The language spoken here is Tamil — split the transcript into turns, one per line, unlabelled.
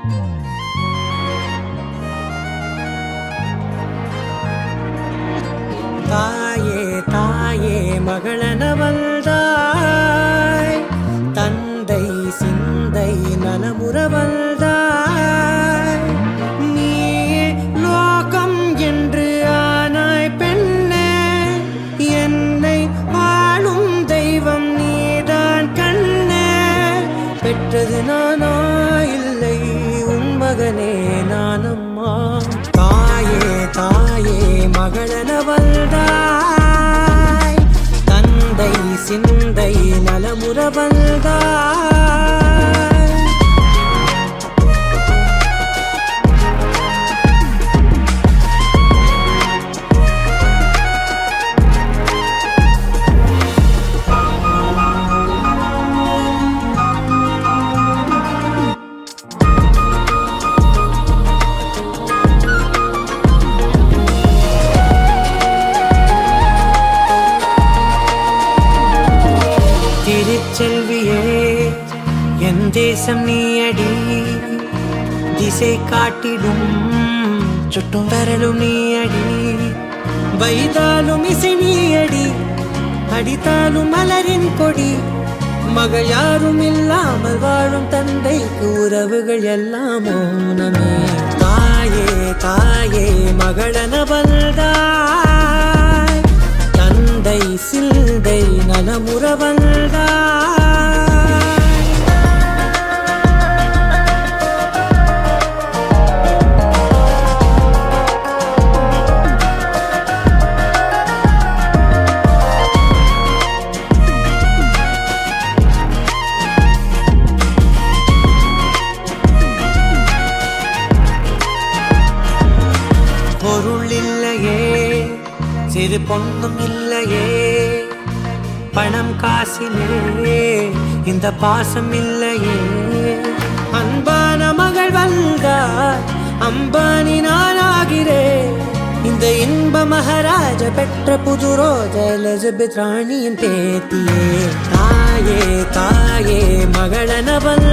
தாயே தாயே மகளனவள்தாய், தந்தை சிந்தை நலமுறவள்தாய். நீயே லோகம் என்று ஆனாய் பெண்ணே, என்னை வாழும் தெய்வம் நீதான் கண்ணே. பெற்றது நானா இல்லை உன் மகனே நானம்மா. தாயே தாயே மகளனவள்தாய், தந்தை சிந்தை நலமுறவள்தாய். திருச்செல்வியே என் தேசம் நீயடி, திசை காட்டிடும் சுட்டும் வரலும் நீயடி. வைதாலும் இசை நீயடி, அடித்தாலும் மலரின் கொடி. மகள் யாரும் இல்லாமல் வாழும் தந்தைக்கு உறவுகள் எல்லாம் மௌனமே. தாயே தாயே மகளனவள்தாய், தந்தை சிந்தை நலமுறவள்தாய். பொருள் இல்லையே, சிறு பொண்ணும் இல்லையே, பணம் காசிலே இந்த பாசம் இல்லையே. அன்பான மகள் வந்தார், அம்பானி நானாகிறேன். இந்த இன்ப மகாராஜ பெற்ற புது ரோஜ எலிசபெத் ராணியின் பேத்தியே. தாயே தாயே மகளனவள்